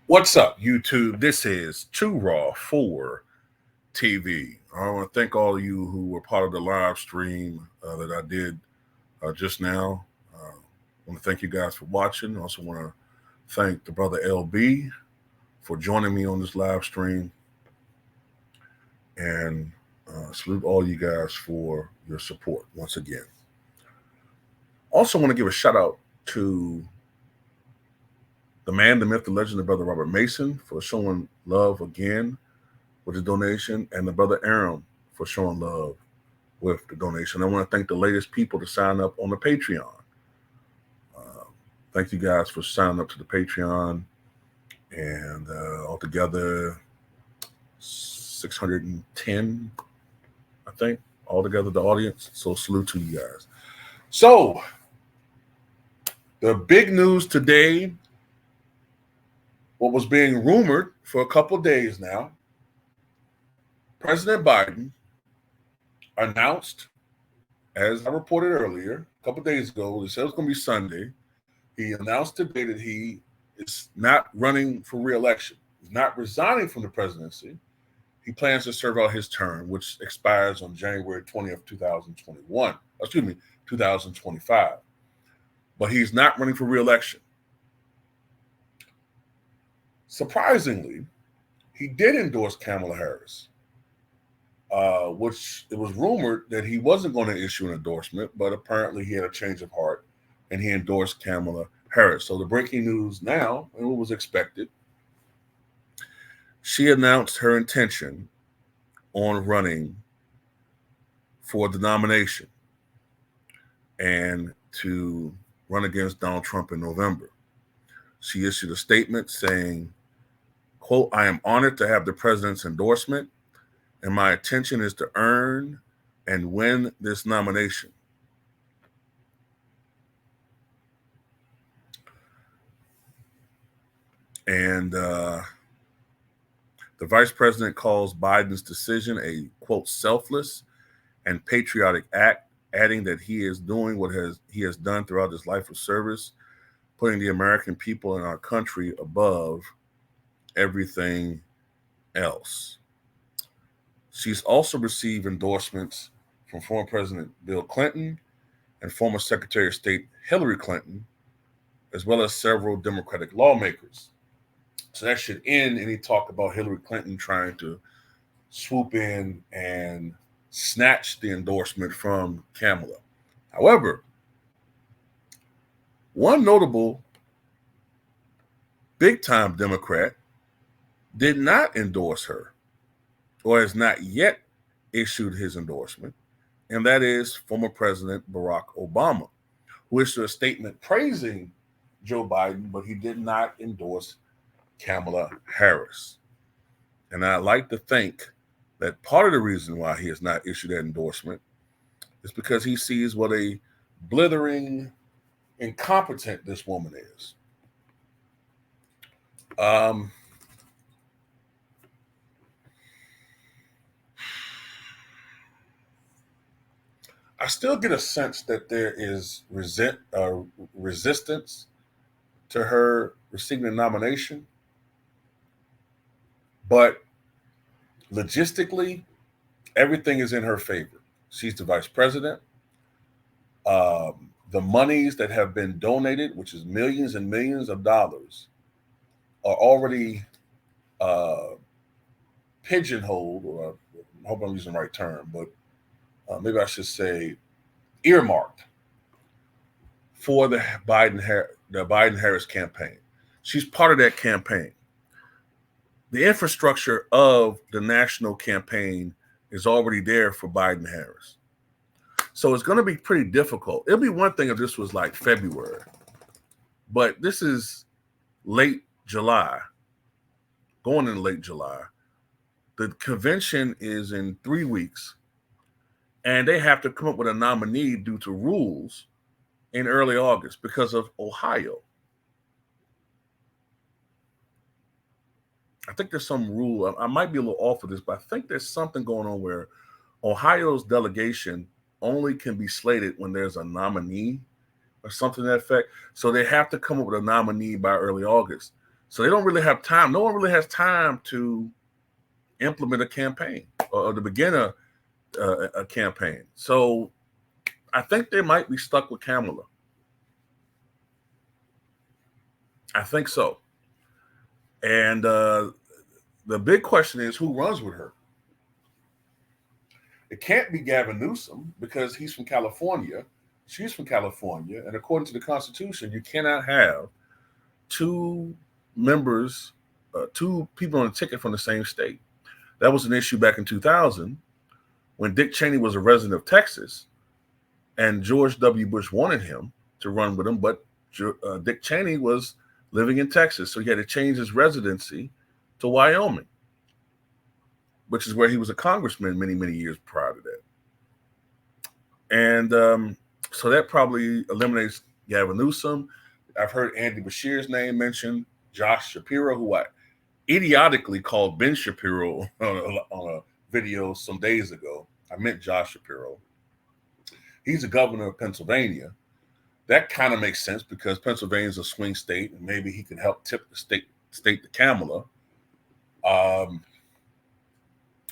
What's up, YouTube? This is Too Raw for TV. I want to thank all of you who were part of the live stream that I did just now. I want to thank you guys for watching. I also want to thank the brother LB for joining me on this live stream, and salute all you guys for your support once again. Also, want to give a shout out to the man, the myth, the legend, the brother Robert Mason for showing love again with the donation, and the brother Aaron for showing love with the donation. I want to thank the latest people to sign up on the Patreon. Thank you guys for signing up to the Patreon, and altogether 610, I think, altogether the audience. So salute to you guys. So the big news today, what was being rumored for a couple days now, President Biden announced, as I reported earlier, a couple days ago, he said it was going to be Sunday. He announced today that he is not running for re-election. He's not resigning from the presidency. He plans to serve out his term, which expires on January 20th, 2025. But he's not running for re-election. Surprisingly, he did endorse Kamala Harris, which it was rumored that he wasn't going to issue an endorsement, but apparently he had a change of heart and he endorsed Kamala Harris. So the breaking news now, and what was expected, she announced her intention on running for the nomination and to run against Donald Trump in November. She issued a statement saying, quote, "I am honored to have the president's endorsement, and my intention is to earn and win this nomination." And the vice president calls Biden's decision a, quote, "selfless and patriotic act," adding that he is doing what he has done throughout his life of service, putting the American people and our country above everything else. She's also received endorsements from former President Bill Clinton and former Secretary of State Hillary Clinton, as well as several Democratic lawmakers. So that should end any talk about Hillary Clinton trying to swoop in and snatch the endorsement from Kamala. However, one notable big-time Democrat did not endorse her, or has not yet issued his endorsement, and that is former President Barack Obama, who issued a statement praising Joe Biden, but he did not endorse Kamala Harris. And I'd like to think that part of the reason why he has not issued that endorsement is because he sees what a blithering incompetent this woman is. I still get a sense that there is resistance to her receiving a nomination, but logistically, everything is in her favor. She's the vice president. The monies that have been donated, which is millions and millions of dollars, are already pigeonholed, or I hope I'm using the right term, but maybe I should say earmarked for the Biden-Harris campaign. She's part of that campaign. The infrastructure of the national campaign is already there for Biden-Harris. So it's going to be pretty difficult. It'll be one thing if this was like February, but this is late July, going in late July. The convention is in 3 weeks, and they have to come up with a nominee due to rules in early August because of Ohio. I think there's some rule. I might be a little off of this, but I think there's something going on where Ohio's delegation only can be slated when there's a nominee or something to that effect. So they have to come up with a nominee by early August. So they don't really have time. No one really has time to implement a campaign or to begin a campaign. So I think they might be stuck with Kamala. I think so. And the big question is, who runs with her? It can't be Gavin Newsom because he's from California. She's from California. And according to the Constitution, you cannot have two members, two people on a ticket from the same state. That was an issue back in 2000 when Dick Cheney was a resident of Texas and George W. Bush wanted him to run with him, but Dick Cheney was living in Texas, so he had to change his residency to Wyoming, which is where he was a congressman many, many years prior to that. And so that probably eliminates Gavin Newsom. I've heard Andy Bashir's name mentioned, Josh Shapiro, who I idiotically called Ben Shapiro on a video some days ago. I meant Josh Shapiro. He's the governor of Pennsylvania. That kind of makes sense because Pennsylvania is a swing state, and maybe he can help tip the state to Kamala.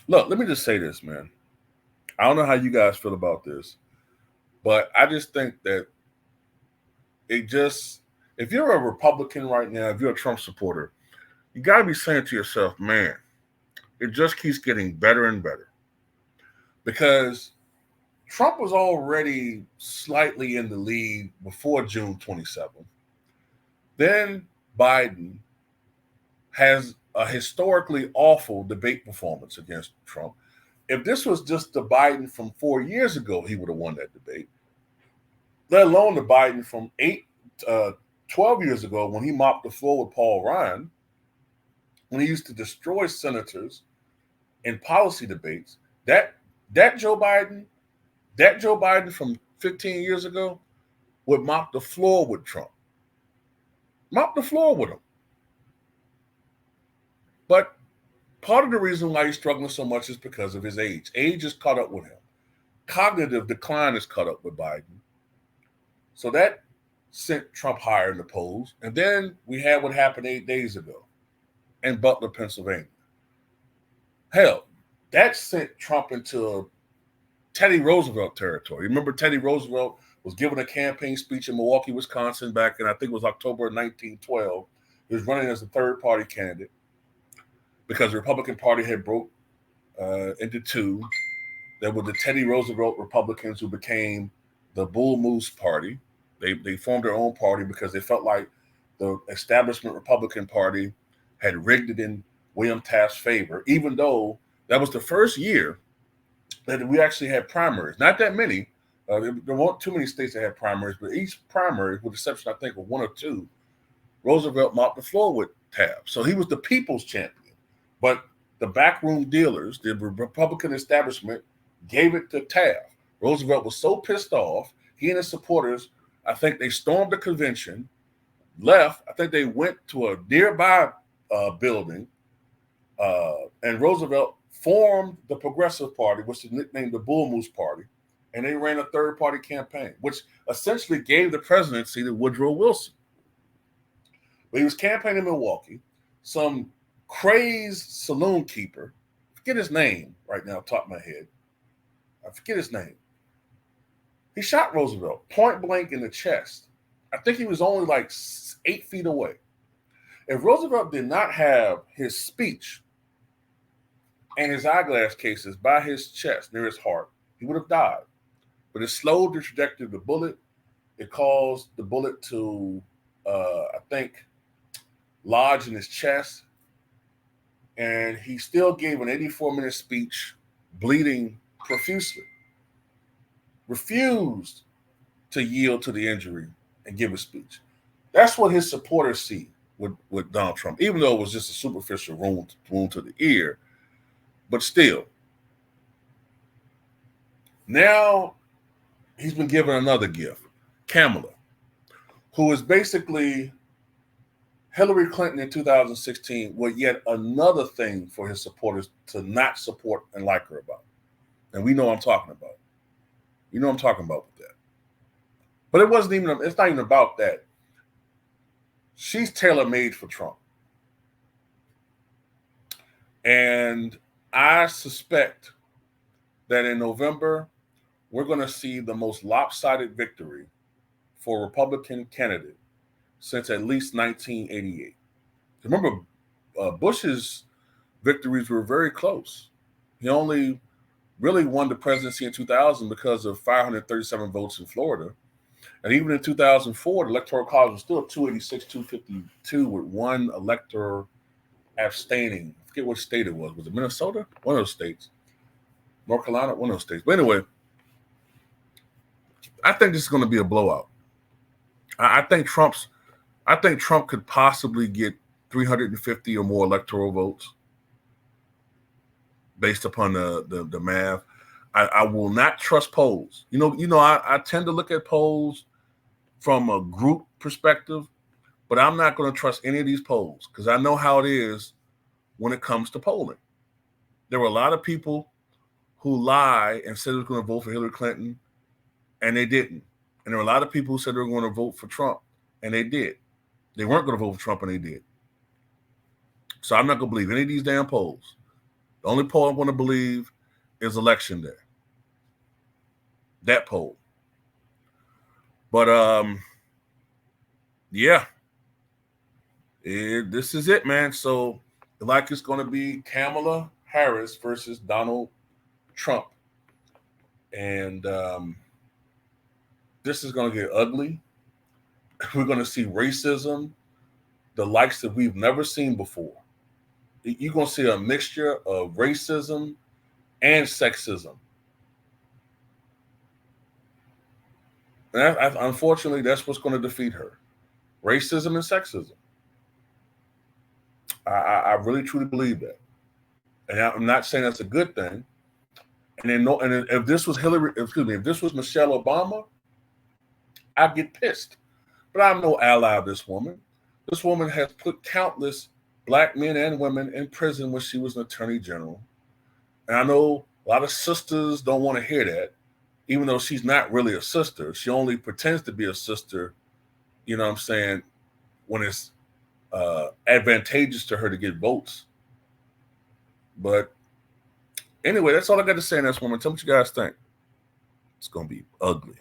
Look, let me just say this, man. I don't know how you guys feel about this, but I just think that if you're a Republican right now, if you're a Trump supporter, you got to be saying to yourself, man, it just keeps getting better and better. Because Trump was already slightly in the lead before June 27th. Then Biden has a historically awful debate performance against Trump. If this was just the Biden from 4 years ago, he would have won that debate. Let alone the Biden from 12 years ago when he mopped the floor with Paul Ryan, when he used to destroy senators in policy debates. That Joe Biden from 15 years ago would mop the floor with Trump. Mop the floor with him. But part of the reason why he's struggling so much is because of his age. Age has caught up with him. Cognitive decline has caught up with Biden. So that sent Trump higher in the polls. And then we had what happened 8 days ago in Butler, Pennsylvania. Hell, that sent Trump into Teddy Roosevelt territory. Remember, Teddy Roosevelt was giving a campaign speech in Milwaukee, Wisconsin back in, I think it was October of 1912. He was running as a third-party candidate because the Republican Party had broke into two. There were the Teddy Roosevelt Republicans who became the Bull Moose Party. They formed their own party because they felt like the establishment Republican Party had rigged it in William Taft's favor, even though that was the first year that we actually had primaries. Not that many. There weren't too many states that had primaries, but each primary, with the exception, I think, of one or two, Roosevelt mopped the floor with Taft. So he was the people's champion. But the backroom dealers, the Republican establishment, gave it to Taft. Roosevelt was so pissed off, he and his supporters, I think they stormed the convention, left. I think they went to a nearby building, and Roosevelt formed the Progressive Party, which is nicknamed the Bull Moose Party, and they ran a third-party campaign, which essentially gave the presidency to Woodrow Wilson. But he was campaigning in Milwaukee. Some crazed saloon keeper, forget his name right now, top of my head. I forget his name. He shot Roosevelt point blank in the chest. I think he was only like 8 feet away. If Roosevelt did not have his speech and his eyeglass cases by his chest near his heart, he would have died. But it slowed the trajectory of the bullet. It caused the bullet to, I think, lodge in his chest. And he still gave an 84-minute speech, bleeding profusely. Refused to yield to the injury and give a speech. That's what his supporters see with Donald Trump, even though it was just a superficial wound to the ear. But still, now he's been given another gift, Kamala, who is basically Hillary Clinton in 2016 with yet another thing for his supporters to not support and like her about. And we know what I'm talking about. You know what I'm talking about with that. But it's not even about that. She's tailor-made for Trump. And I suspect that in November, we're going to see the most lopsided victory for a Republican candidate since at least 1988. Remember, Bush's victories were very close. He only really won the presidency in 2000 because of 537 votes in Florida. And even in 2004, the Electoral College was still 286, 252 with one elector abstaining. I forget what state it was. Was it Minnesota? One of those states. North Carolina? One of those states. But anyway, I think this is going to be a blowout. I think Trump could possibly get 350 or more electoral votes based upon the math. I will not trust polls. I tend to look at polls from a group perspective, but I'm not going to trust any of these polls because I know how it is when it comes to polling. There were a lot of people who lie and said they were going to vote for Hillary Clinton, and they didn't. And there were a lot of people who said they were going to vote for Trump, and they did. They weren't going to vote for Trump, and they did. So I'm not going to believe any of these damn polls. The only poll I'm going to believe is Election Day. That poll. But, yeah. This is it, man. So, like it's going to be Kamala Harris versus Donald Trump. And this is going to get ugly. We're going to see racism, the likes that we've never seen before. You're going to see a mixture of racism and sexism. And unfortunately, that's what's going to defeat her. Racism and sexism. I really truly believe that. And I'm not saying that's a good thing. And if this was if this was Michelle Obama, I'd get pissed. But I'm no ally of this woman. This woman has put countless Black men and women in prison when she was an attorney general. And I know a lot of sisters don't want to hear that, even though she's not really a sister. She only pretends to be a sister, you know what I'm saying, when it's advantageous to her to get votes. But anyway, that's all I got to say on this woman. Tell me what you guys think. It's going to be ugly.